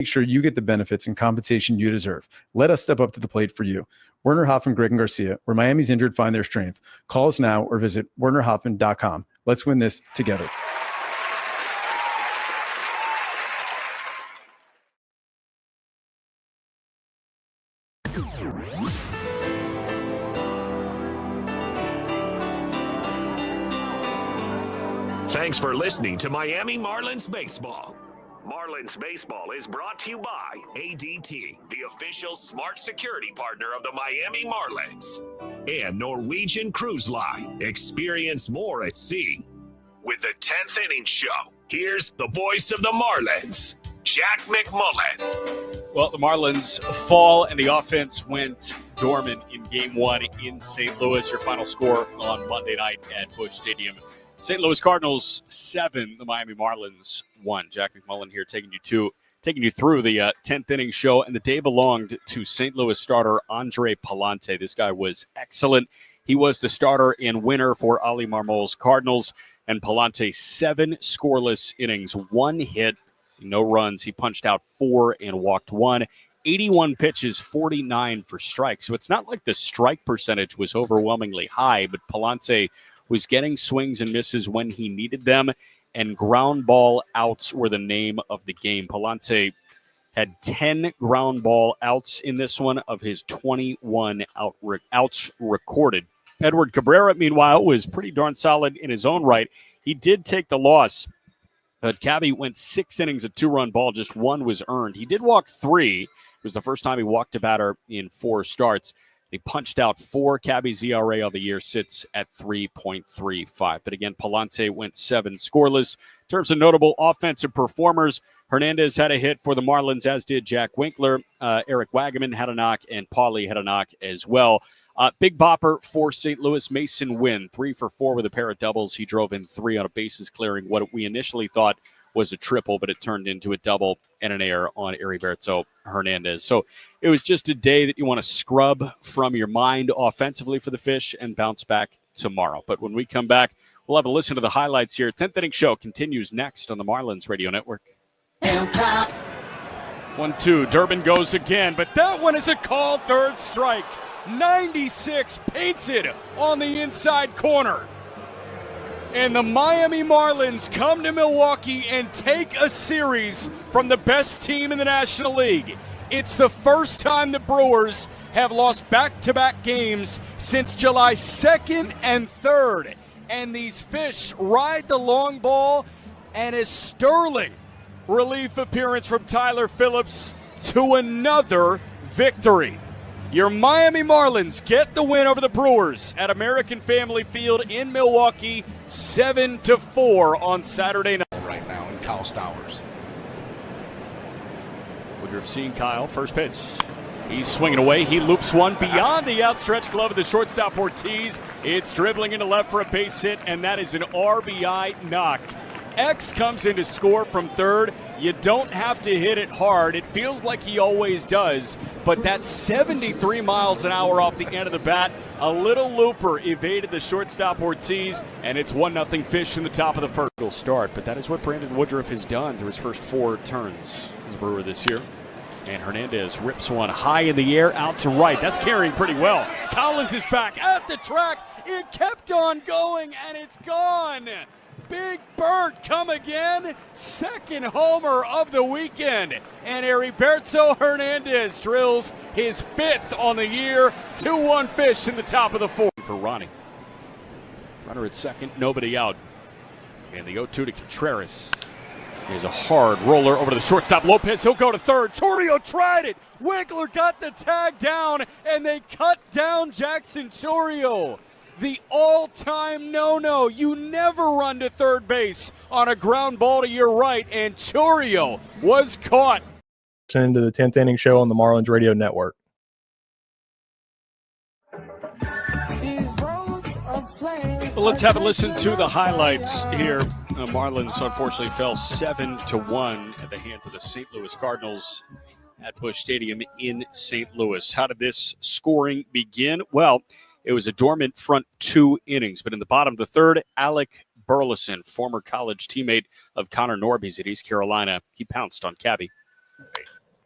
Make sure you get the benefits and compensation you deserve. Let us step up to the plate for you. Werner Hoffman, Greg, and Garcia, where Miami's injured find their strength. Call us now or visit wernerhoffman.com. Let's win this together. Thanks for listening to Miami Marlins Baseball. Marlins Baseball is brought to you by ADT, the official smart security partner of the Miami Marlins, and Norwegian Cruise Line. Experience more at sea. With the 10th Inning Show, here's the voice of the Marlins, Jack McMullen. Well, the Marlins fall and the offense went dormant in Game 1 in St. Louis. Your final score on Monday night at Busch Stadium. St. Louis Cardinals 7, the Miami Marlins 1. Jack McMullen here taking you through the 10th inning show, and the day belonged to St. Louis starter Andre Pallante. This guy was excellent. He was the starter and winner for Ali Marmol's Cardinals, and Pallante 7 scoreless innings, 1 hit, no runs. He punched out 4 and walked 1. 81 pitches, 49 for strikes. So it's not like the strike percentage was overwhelmingly high, but Pallante was getting swings and misses when he needed them, and ground ball outs were the name of the game. Pallante had 10 ground ball outs in this one of his 21 outs recorded. Edward Cabrera, meanwhile, was pretty darn solid in his own right. He did take the loss, but Cabby went 6 innings, a 2-run ball, just 1 was earned. He did walk 3. It was the first time he walked a batter in 4 starts. He punched out 4. Cabby's ERA of the year sits at 3.35. But again, Pallante went 7 scoreless. In terms of notable offensive performers, Hernandez had a hit for the Marlins, as did Jack Winkler. Eric Wagaman had a knock, and Paulie had a knock as well. Big bopper for St. Louis, Mason Wynn, 3 for 4 with a pair of doubles. He drove in 3 on a bases clearing, what we initially thought was a triple, but it turned into a double and an error on Heriberto Hernandez. So it was just a day that you want to scrub from your mind offensively for the Fish and bounce back tomorrow. But when we come back, we'll have a listen to the highlights here. 10th Inning Show continues next on the Marlins Radio Network. 1-2, Durbin goes again, but that one is a called third strike. 96 painted on the inside corner. And the Miami Marlins come to Milwaukee and take a series from the best team in the National League. It's the first time the Brewers have lost back-to-back games since July 2nd and 3rd. And these Fish ride the long ball, and a sterling relief appearance from Tyler Phillips to another victory. Your Miami Marlins get the win over the Brewers at American Family Field in Milwaukee, 7-4 on Saturday night. Right now in Kyle Stowers. Woodruff seeing Kyle, first pitch. He's swinging away. He loops one beyond the outstretched glove of the shortstop Ortiz. It's dribbling into left for a base hit, and that is an RBI knock. X comes in to score from third. You don't have to hit it hard. It feels like he always does, but that's 73 miles an hour off the end of the bat. A little looper evaded the shortstop Ortiz, and it's 1-0 Fish in the top of the first. Will start, but that is what Brandon Woodruff has done through his first 4 turns as a Brewer this year. And Hernandez rips one high in the air out to right. That's carrying pretty well. Collins is back at the track. It kept on going, and it's gone. Big Bird come again, second homer of the weekend, and Heriberto Hernandez drills his 5th on the year. 2-1 Fish in the top of the 4th for Ronnie. Runner at second, nobody out, and the 0-2 to Contreras. There's a hard roller over to the shortstop Lopez. He'll go to third. Chourio tried it. Winkler got the tag down, and they cut down Jackson Chourio. The all-time no-no. You never run to third base on a ground ball to your right, and Chourio was caught. Listening to the 10th Inning Show on the Marlins Radio Network. Well, let's have a listen to the highlights here. Marlins unfortunately fell 7-1 at the hands of the St. Louis Cardinals at Busch Stadium in St. Louis. How did this scoring begin? Well, it was a dormant front 2 innings, but in the bottom of the 3rd, Alec Burleson, former college teammate of Connor Norby's at East Carolina, he pounced on Cabby.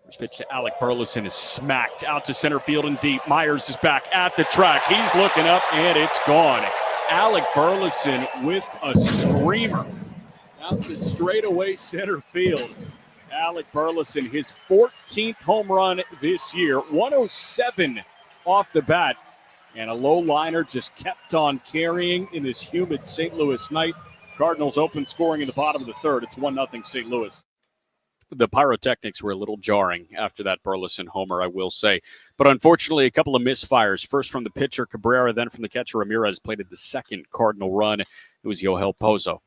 First pitch to Alec Burleson is smacked out to center field and deep. Myers is back at the track. He's looking up, and it's gone. Alec Burleson with a screamer out to straightaway center field. Alec Burleson, his 14th home run this year, 107 off the bat, and a low liner just kept on carrying in this humid St. Louis night. Cardinals open scoring in the bottom of the third. It's 1-0 St. Louis. The pyrotechnics were a little jarring after that Burleson homer, I will say. But unfortunately, a couple of misfires. First from the pitcher, Cabrera, then from the catcher, Ramirez, plated the second Cardinal run. It was Yohel Pozo.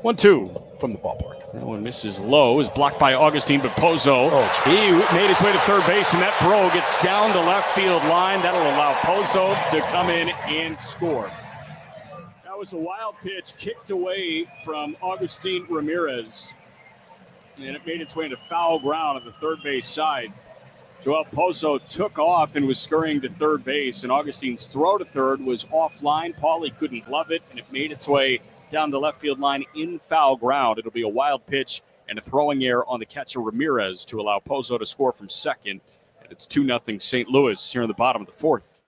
1-2 from the ballpark. That one misses low. Is blocked by Augustine, but Pozo, he made his way to third base, and that throw gets down the left field line. That'll allow Pozo to come in and score. That was a wild pitch kicked away from Augustine Ramirez, and it made its way into foul ground at the third base side. Joel Pozo took off and was scurrying to third base, and Augustine's throw to third was offline. Paulie couldn't glove it, and it made its way down the left field line in foul ground. It'll be a wild pitch and a throwing error on the catcher Ramirez to allow Pozo to score from second. And it's 2-0 St. Louis here in the bottom of the fourth.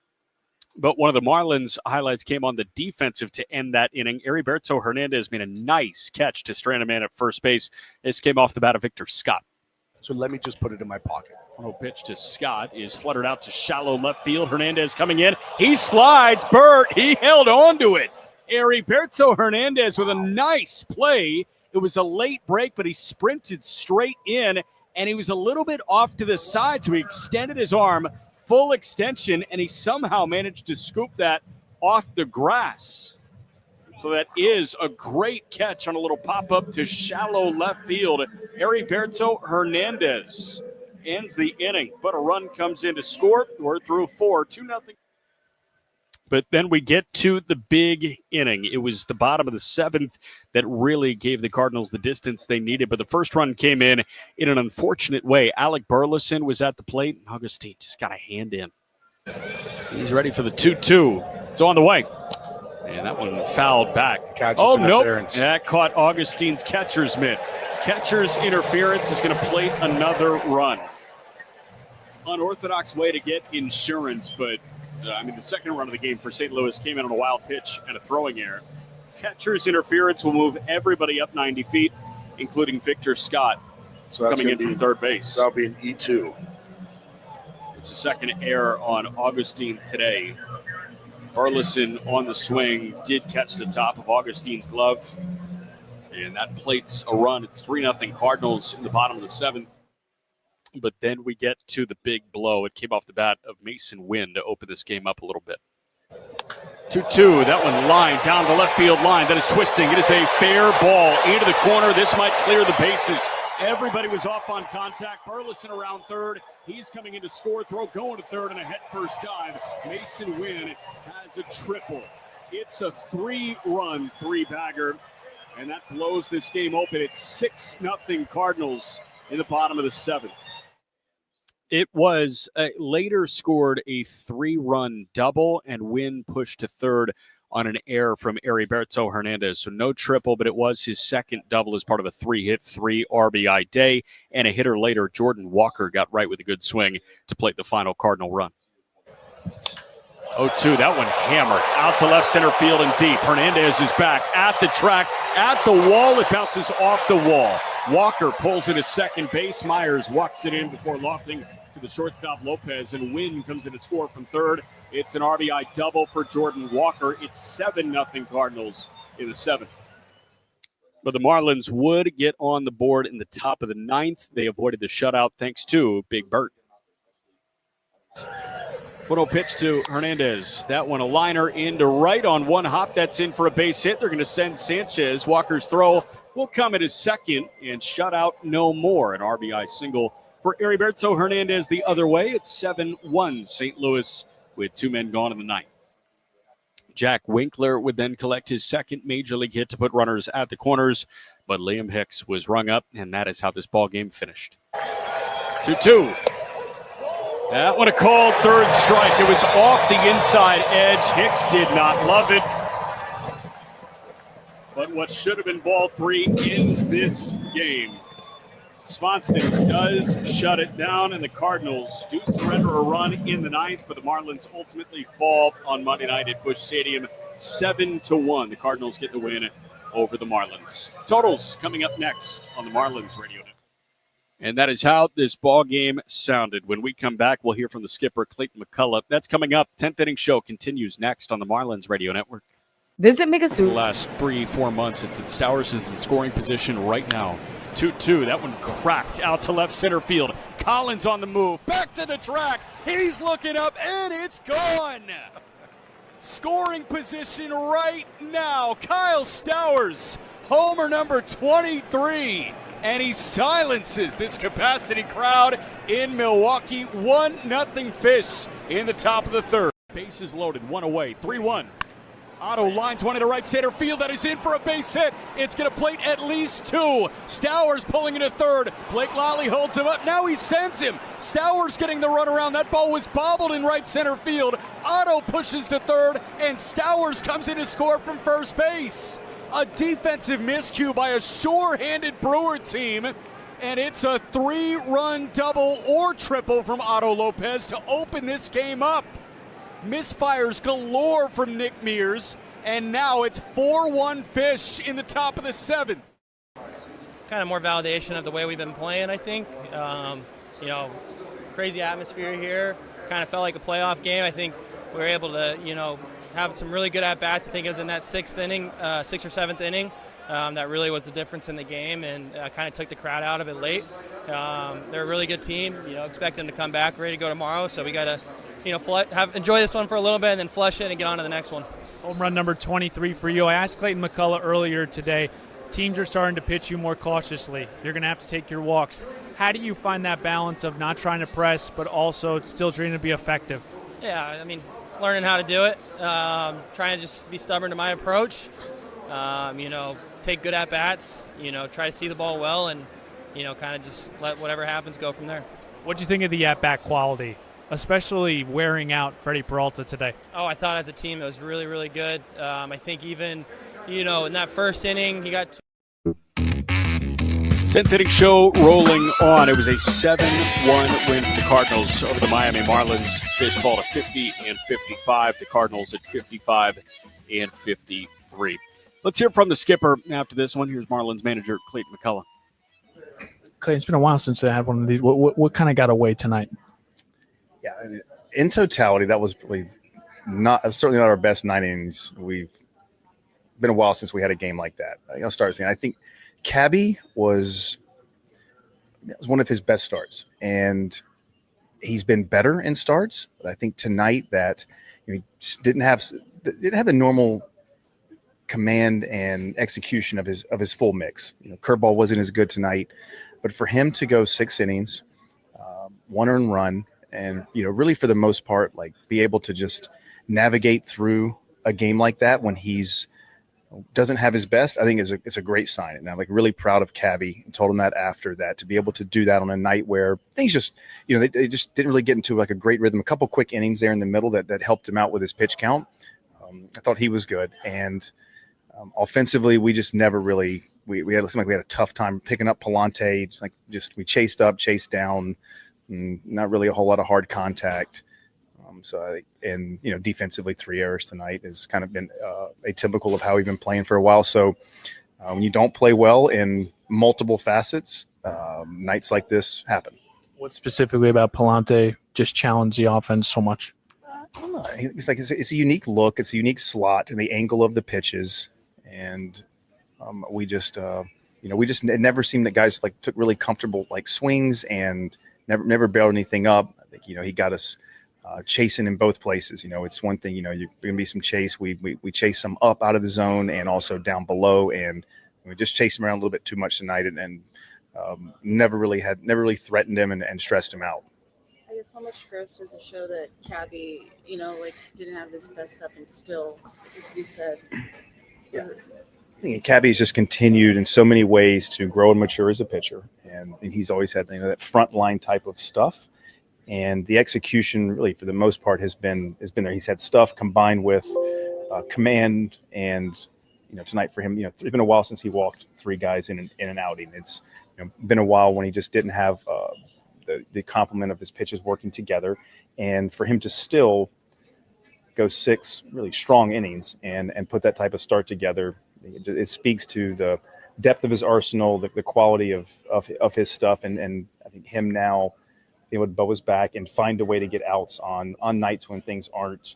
But one of the Marlins highlights came on the defensive to end that inning. Heriberto Hernandez made a nice catch to strand a man at first base. This came off the bat of Victor Scott. So let me just put it in my pocket. Pitch to Scott is fluttered out to shallow left field. Hernandez coming in. He slides. Burt, he held on to it. Heriberto Hernandez with a nice play. It was a late break, but he sprinted straight in, and he was a little bit off to the side, so he extended his arm, full extension, and he somehow managed to scoop that off the grass. So that is a great catch on a little pop-up to shallow left field. Heriberto Hernandez ends the inning, but a run comes in to score. We're through 4, 2-0. But then we get to the big inning. It was the bottom of the seventh that really gave the Cardinals the distance they needed. But the first run came in an unfortunate way. Alec Burleson was at the plate. Augustine just got a hand in. He's ready for the 2-2. It's on the way. And that one fouled back. Nope. That caught Augustine's catcher's mitt. Catcher's interference is going to plate another run. Unorthodox way to get insurance, but the second run of the game for St. Louis came in on a wild pitch and a throwing error. Catcher's interference will move everybody up 90 feet, including Victor Scott, coming in from third base. That'll be an E2. It's the second error on Augustine today. Burleson on the swing did catch the top of Augustine's glove, and that plates a run. It's 3-0 Cardinals in the bottom of the seventh. But then we get to the big blow. It came off the bat of Mason Wynn to open this game up a little bit. 2-2. That one lined down the left field line. That is twisting. It is a fair ball into the corner. This might clear the bases. Everybody was off on contact. Burleson around third. He's coming in to score. Throw going to third and a head first dive. Mason Wynn has a triple. It's a 3-run three-bagger, and that blows this game open. It's 6-0 Cardinals in the bottom of the seventh. It was later scored a 3-run double, and Wynn pushed to third on an error from Heriberto Hernandez. So no triple, but it was his second double as part of a 3-hit, 3 RBI day. And a hitter later, Jordan Walker, got right with a good swing to plate the final Cardinal run. 0-2, that one hammered out to left center field and deep. Hernandez is back at the track, at the wall. It bounces off the wall. Walker pulls it to second base. Myers walks it in before lofting to the shortstop Lopez, and Wynn comes in to score from third. It's an RBI double for Jordan Walker. It's 7-0 Cardinals in the seventh. But the Marlins would get on the board in the top of the ninth. They avoided the shutout thanks to Big Bert. 1-0 pitch to Hernandez. That one a liner into right on one hop. That's in for a base hit. They're going to send Sanchez. Walker's throw will come at his second and shut out no more. An RBI single for Heriberto Hernandez the other way. It's 7-1 St. Louis with 2 men gone in the ninth. Jack Winkler would then collect his second major league hit to put runners at the corners, but Liam Hicks was rung up, and that is how this ball game finished. 2-2. That one a called third strike. It was off the inside edge. Hicks did not love it. But what should have been ball 3 ends this game. Swanson does shut it down, and the Cardinals do surrender a run in the ninth, but the Marlins ultimately fall on Monday night at Busch Stadium 7-1. The Cardinals get the win over the Marlins. Totals coming up next on the Marlins Radio Network. And that is how this ball game sounded. When we come back, we'll hear from the skipper, Clayton McCullough. That's coming up. 10th Inning Show continues next on the Marlins Radio Network. Visit Migasu. The last 3-4 months, it's Stowers is in scoring position right now. 2-2. That one cracked out to left center field. Collins on the move. Back to the track. He's looking up, and it's gone. Scoring position right now. Kyle Stowers, homer number 23. And he silences this capacity crowd in Milwaukee. 1-0 Fish in the top of the third. Bases loaded, one away, 3-1. Otto lines one into right center field. That is in for a base hit. It's going to plate at least two. Stowers pulling into third. Blake Lally holds him up. Now he sends him. Stowers getting the run around. That ball was bobbled in right center field. Otto pushes to third, and Stowers comes in to score from first base. A defensive miscue by a sure-handed Brewer team, and it's a 3-run double or triple from Otto Lopez to open this game up. Misfires galore from Nick Mears, and now it's 4-1 Fish in the top of the seventh. Kind of more validation of the way we've been playing, I think. Crazy atmosphere here. Kind of felt like a playoff game. I think we were able to, have some really good at-bats. I think it was in that sixth or seventh inning. That really was the difference in the game, and kind of took the crowd out of it late. They're a really good team. Expect them to come back ready to go tomorrow. So we got to, enjoy this one for a little bit and then flush it and get on to the next one. Home run number 23 for you. I asked Clayton McCullough earlier today, teams are starting to pitch you more cautiously. You're going to have to take your walks. How do you find that balance of not trying to press but also still trying to be effective? Yeah, learning how to do it, trying to just be stubborn to my approach, take good at-bats, try to see the ball well, and, kind of just let whatever happens go from there. What do you think of the at-bat quality, especially wearing out Freddie Peralta today? Oh, I thought as a team it was really, really good. I think even, in that first inning, he got 10th Inning Show rolling on. It was a 7-1 win for the Cardinals over the Miami Marlins. Fish fall to 50-55. The Cardinals at 55-53. Let's hear from the skipper after this one. Here's Marlins manager Clayton McCullough. Clay, it's been a while since I had one of these. What kind of got away tonight? Yeah, in totality, that was really certainly not our best 9 innings. We've been a while since we had a game like that. I'll start saying I think Cabby was one of his best starts, and he's been better in starts. But I think tonight that he just didn't have the normal command and execution of his full mix. Curveball wasn't as good tonight, but for him to go 6 innings, 1 earned run, and really for the most part, be able to just navigate through a game like that when he's doesn't have his best, I think it's a great sign. And I'm really proud of Cabby, and told him that after that, to be able to do that on a night where things just, they just didn't really get into a great rhythm. A couple quick innings there in the middle that helped him out with his pitch count. I thought he was good. And offensively, we just never really, we had a tough time picking up Palante. We chased up, chased down, not really a whole lot of hard contact. Defensively, 3 errors tonight has kind of been atypical of how we've been playing for a while. So when you don't play well in multiple facets, nights like this happen. What specifically about Palante just challenged the offense so much? I don't know. It's a unique look. It's a unique slot and the angle of the pitches. And it never seemed that guys took really comfortable swings and never bailed anything up. I think, he got us chasing in both places. It's one thing, you're going to be some chase. We chase some up out of the zone and also down below, and we just chased him around a little bit too much tonight, and never really threatened him and stressed him out. I guess how much growth does it show that Cabby, didn't have his best stuff and still, as you said? Yeah. I think Cabby's just continued in so many ways to grow and mature as a pitcher, and he's always had that front line type of stuff. And the execution, really, for the most part, has been there. He's had stuff combined with command, and tonight for him, it's been a while since he walked 3 guys in an outing. It's been a while when he just didn't have the complement of his pitches working together, and for him to still go 6 really strong innings and put that type of start together, it speaks to the depth of his arsenal, the quality of his stuff, and I think him now being able to bow his back and find a way to get outs on nights when things aren't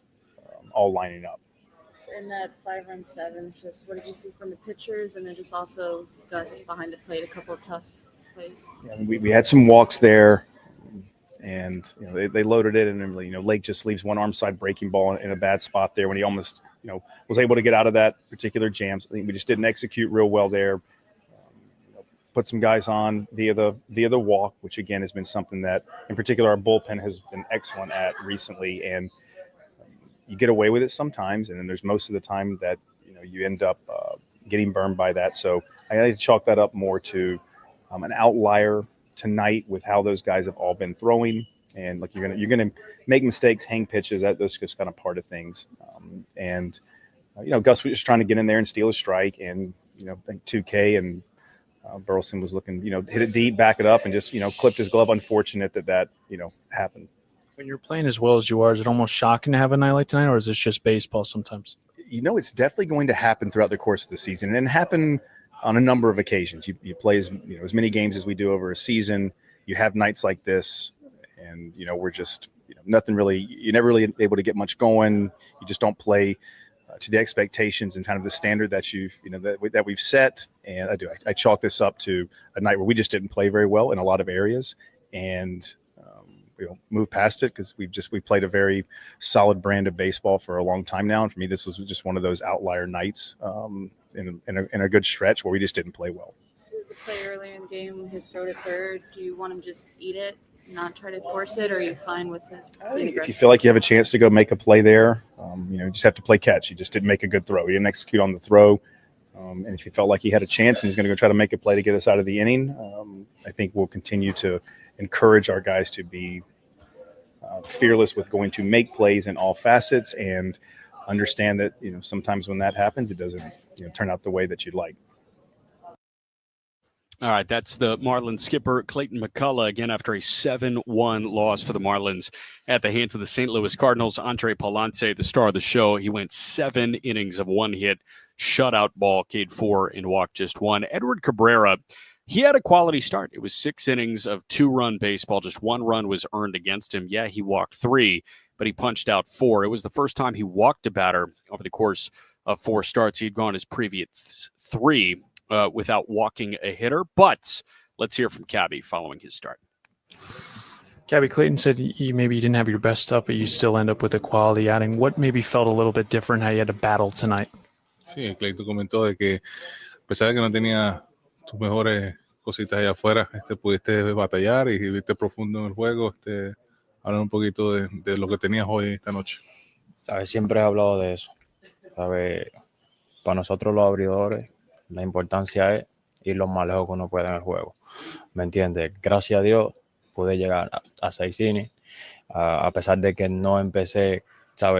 all lining up. In that 5-run 7, just what did you see from the pitchers, and then just also Gus behind the plate, a couple of tough plays? Yeah, we had some walks there, and they loaded it, and then Lake just leaves one arm side breaking ball in a bad spot there when he almost was able to get out of that particular jam. So I think we just didn't execute real well there. Put some guys on via the walk, which again has been something that in particular our bullpen has been excellent at recently, and you get away with it sometimes, and then there's most of the time that you end up getting burned by that. So I need to chalk that up more to an outlier tonight with how those guys have all been throwing, and like you're gonna make mistakes, hang pitches. That's just kind of part of things. Gus was just trying to get in there and steal a strike, and I think 2K and Burleson was looking, hit it deep, back it up, and just clipped his glove. Unfortunate that happened. When you're playing as well as you are, is it almost shocking to have a night like tonight, or is this just baseball sometimes? It's definitely going to happen throughout the course of the season, and happen on a number of occasions. You play as many games as we do over a season. You have nights like this, and we're just nothing really. You're never really able to get much going. You just don't play to the expectations and kind of the standard that that we've set. And I chalk this up to a night where we just didn't play very well in a lot of areas, and move past it because we played a very solid brand of baseball for a long time now. And for me, this was just one of those outlier nights in a good stretch where we just didn't play well. The play earlier in the game, his throw to third, do you want him to just eat it, not try to force it, or are you fine with his being aggressive? If you feel like you have a chance to go make a play there, you just have to play catch. You just didn't make a good throw. You didn't execute on the throw. And if you felt like he had a chance and he's going to go try to make a play to get us out of the inning, I think we'll continue to encourage our guys to be fearless with going to make plays in all facets, and understand that sometimes when that happens, it doesn't turn out the way that you'd like. All right, that's the Marlins skipper, Clayton McCullough, again after a 7-1 loss for the Marlins at the hands of the St. Louis Cardinals. Andre Palante, the star of the show, he went 7 innings of 1 hit, shutout ball, K'd 4, and walked just 1. Edward Cabrera, he had a quality start. It was 6 innings of 2-run baseball. Just 1 run was earned against him. Yeah, he walked 3, but he punched out 4. It was the first time he walked a batter over the course of 4 starts. He'd gone his previous 3 without walking a hitter. But let's hear from Cabby following his start. Cabby, Clayton said maybe you didn't have your best stuff, but you still end up with a quality outing. What maybe felt a little bit different how you had to battle tonight? Sí, Clayton comentó de que a pesar de que no tenía tus mejores cositas allá afuera, pudiste batallar y viste profundo en el juego. Hablar un poquito de lo que tenías hoy esta noche. Siempre he hablado de eso. Para nosotros los abridores, la importancia es ir lo más lejos que uno pueda en el juego. ¿Me entiendes? Gracias a Dios pude llegar a 6 innings, a pesar de que no empecé,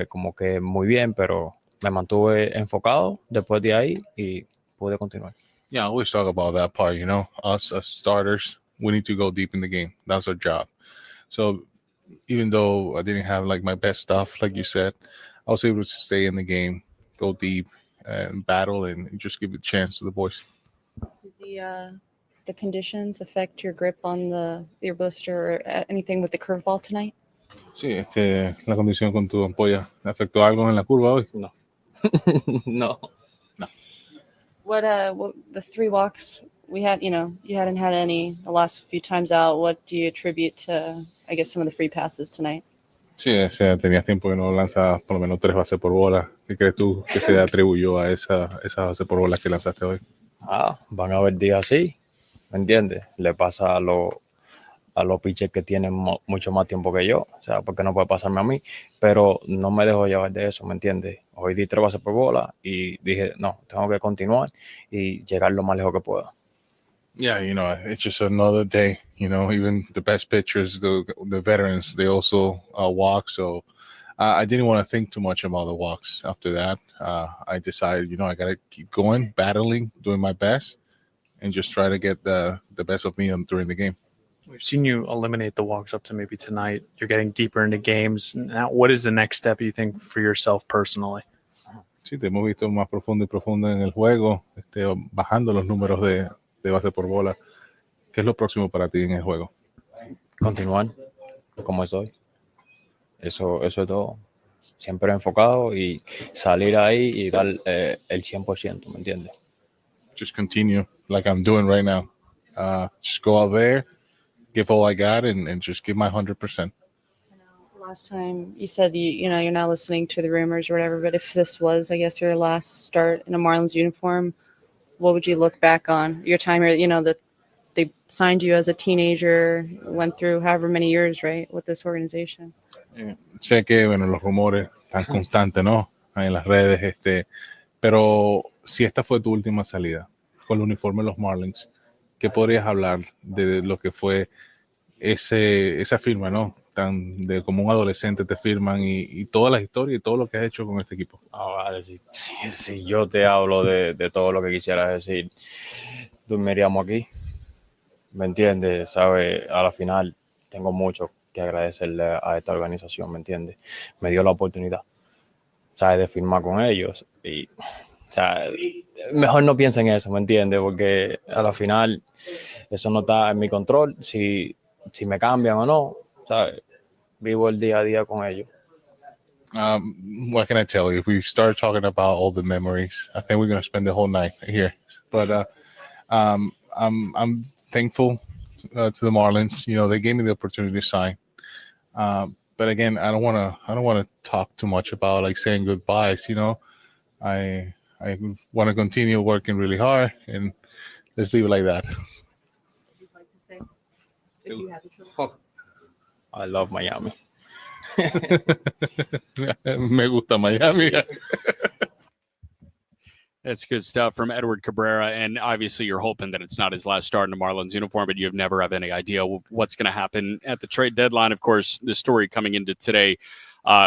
como que muy bien, pero me mantuve enfocado después de ahí y pude continuar. Yeah, I always talk about that part, us as starters, we need to go deep in the game. That's our job. So even though I didn't have my best stuff, like you said, I was able to stay in the game, go deep and battle and just give a chance to the boys. Did the conditions affect your grip on your blister or anything with the curveball tonight? Sí, la condición con tu ampolla, ¿afectó algo en la curva hoy? No. No. What the 3 walks we had, you hadn't had any the last few times out. What do you attribute to, I guess, some of the free passes tonight? Sí, tenía tiempo que no lanza por lo menos 3 bases por bola. ¿Qué crees tú que se atribuyó a esa base por bola que lanzaste hoy? Van a haber días así, ¿me entiendes? Le pasa a los pitchers que tienen mucho más tiempo que yo, porque no puede pasarme a mí, pero no me dejo llevar de eso, ¿me entiendes? Hoy di 3 bases por bola y dije, no, tengo que continuar y llegar lo más lejos que pueda. Yeah, it's just another day. Even the best pitchers, the veterans, they also walk. So I didn't want to think too much about the walks after that. I decided, I got to keep going, battling, doing my best. and just try to get the best of me during the game. We've seen you eliminate the walks up to maybe tonight. You're getting deeper into games. Now, what is the next step you think for yourself personally? Sí, te hemos visto más profundo y profundo en el juego, bajando los números de base por bola. ¿Qué es lo próximo para ti en el juego? Continuar como estoy. Eso es todo. Siempre enfocado y salir ahí y dar el 100%, ¿me entiendes? Just continue like I'm doing right now. Just go out there, give all I got, and just give my 100%. Last time you said you're not listening to the rumors or whatever, but if this was, I guess, your last start in a Marlins uniform, what would you look back on? Your time here, that they signed you as a teenager, went through however many years, right, with this organization. Sé que, los rumores están constantes, ¿no? En las redes, pero si esta fue tu última salida con el uniforme de los Marlins, ¿qué podrías hablar de lo que fue esa firma, ¿no? Como un adolescente te firman y toda la historia y todo lo que has hecho con este equipo? Vale, si yo te hablo de todo lo que quisieras decir, dormiríamos aquí, ¿me entiendes? ¿Sabes? A la final tengo mucho que agradecerle a esta organización, ¿me entiendes? Me dio la oportunidad, ¿sabes? De firmar con ellos y, mejor no piensen en eso, ¿me entiendes? Porque a la final eso no está en mi control, si me cambian o no, ¿sabes? Vivo el día a día con ellos. What can I tell you? If we start talking about all the memories, I think we're going to spend the whole night here. But I'm thankful to the Marlins. They gave me the opportunity to sign. But again, I don't want to talk too much about like saying goodbyes. I want to continue working really hard, and let's leave it like that. Would you like to stay if you had the choice? I love Miami. Me gusta Miami. That's good stuff from Edward Cabrera. And obviously you're hoping that it's not his last start in a Marlins uniform, but you never have any idea what's going to happen at the trade deadline. Of course, the story coming into today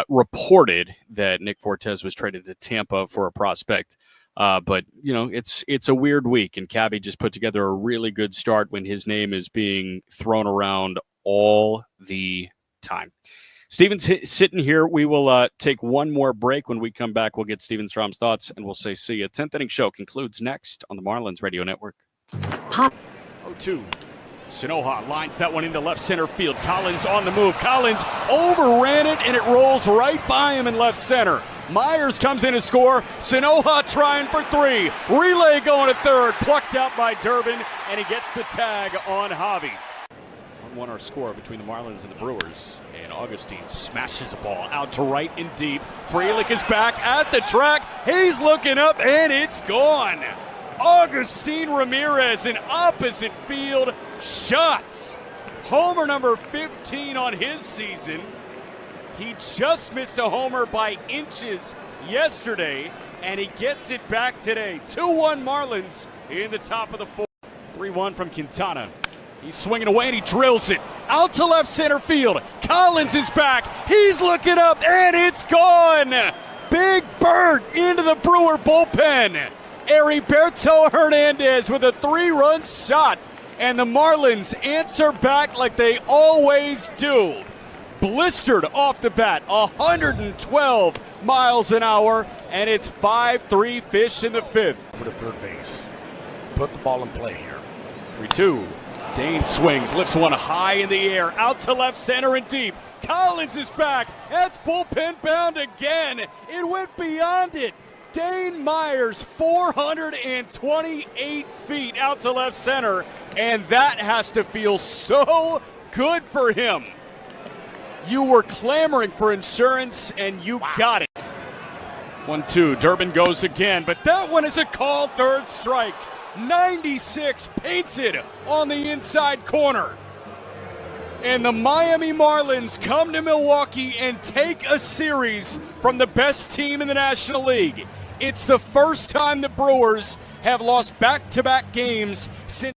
reported that Nick Fortes was traded to Tampa for a prospect. But, it's a weird week, and Cabby just put together a really good start when his name is being thrown around all the time. Steven's sitting here. We will take one more break. When we come back, we'll get Steven Strom's thoughts, and we'll say see you. 10th Inning Show concludes next on the Marlins Radio Network. 0-2. Sanoha lines that one into left center field. Collins on the move. Collins overran it, and it rolls right by him in left center. Myers comes in to score. Sanoha trying for three. Relay going to third. Plucked out by Durbin, and he gets the tag on Javi. 1-1 our score between the Marlins and the Brewers. And Augustine smashes the ball out to right and deep. Frelick is back at the track. He's looking up, and it's gone. Augustine Ramirez in opposite field shots. Homer number 15 on his season. He just missed a homer by inches yesterday, and he gets it back today. 2-1 Marlins in the top of the fourth. 3-1 from Quintana. He's swinging away, and he drills it out to left center field. Collins is back. He's looking up, and it's gone. Big bird into the Brewer bullpen. Heriberto Hernandez with a 3-run shot, and the Marlins answer back like they always do. Blistered off the bat, 112 miles an hour, and it's 5-3 fish in the fifth. For the third base. Put the ball in play here. 3-2. Dane swings, lifts one high in the air, out to left center and deep. Collins is back. That's bullpen bound again. It went beyond it. Dane Myers, 428 feet out to left center, and that has to feel so good for him. You were clamoring for insurance, and you got it. 1-2, Durbin goes again, but that one is a called third strike. 96 painted on the inside corner. And the Miami Marlins come to Milwaukee and take a series from the best team in the National League. It's the first time the Brewers have lost back-to-back games since.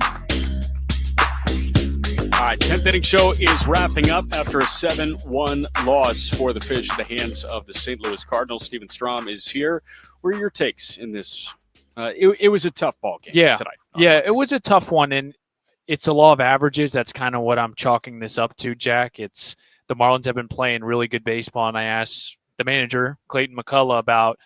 All right, 10th Inning Show is wrapping up after a 7-1 loss for the Fish at the hands of the St. Louis Cardinals. Steven Strom is here. What are your takes in this? It was a tough ball game tonight. Yeah, it was a tough one, and it's a law of averages. That's kind of what I'm chalking this up to, Jack. It's the Marlins have been playing really good baseball, and I asked the manager, Clayton McCullough, about,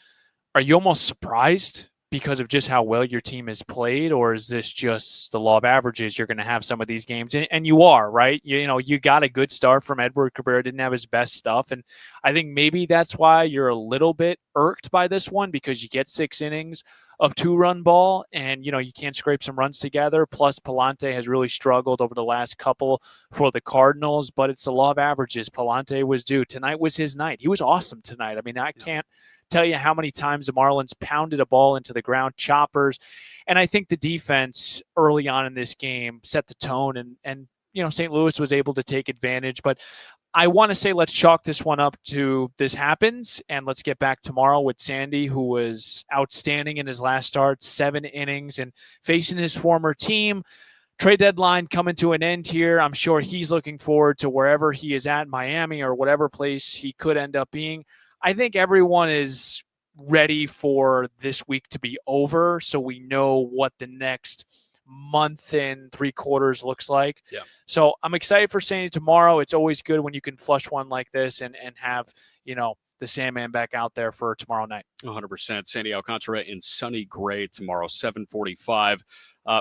are you almost surprised because of just how well your team has played, or is this just the law of averages? You're going to have some of these games, and you are, right? You got a good start from Edward Cabrera, didn't have his best stuff, and I think maybe that's why you're a little bit irked by this one, because you get 6 innings of 2-run ball, and you can't scrape some runs together. Plus, Palante has really struggled over the last couple for the Cardinals, but it's the law of averages. Palante was due. Tonight was his night. He was awesome tonight. I mean, I can't tell you how many times the Marlins pounded a ball into the ground, choppers, and I think the defense early on in this game set the tone, and St. Louis was able to take advantage. But I want to say let's chalk this one up to this happens, and let's get back tomorrow with Sandy, who was outstanding in his last start, 7 innings, and facing his former team. Trade deadline coming to an end here. I'm sure he's looking forward to wherever he is at, Miami or whatever place he could end up being. I think everyone is ready for this week to be over, so we know what the next month and 3/4 looks like. Yeah. So I'm excited for Sandy tomorrow. It's always good when you can flush one like this and have, the Sandman back out there for tomorrow night. 100%. Sandy Alcantara in sunny gray tomorrow, 7:45.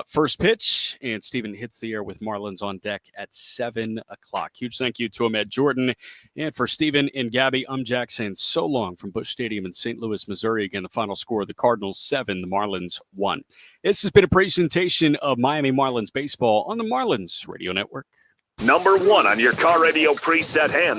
First pitch, and Steven hits the air with Marlins on deck at 7 o'clock. Huge thank you to Ahmed Jordan. And for Steven and Gabby, I'm Jack saying so long from Busch Stadium in St. Louis, Missouri. Again, the final score, the Cardinals 7, the Marlins 1. This has been a presentation of Miami Marlins baseball on the Marlins Radio Network. Number 1 on your car radio preset hand.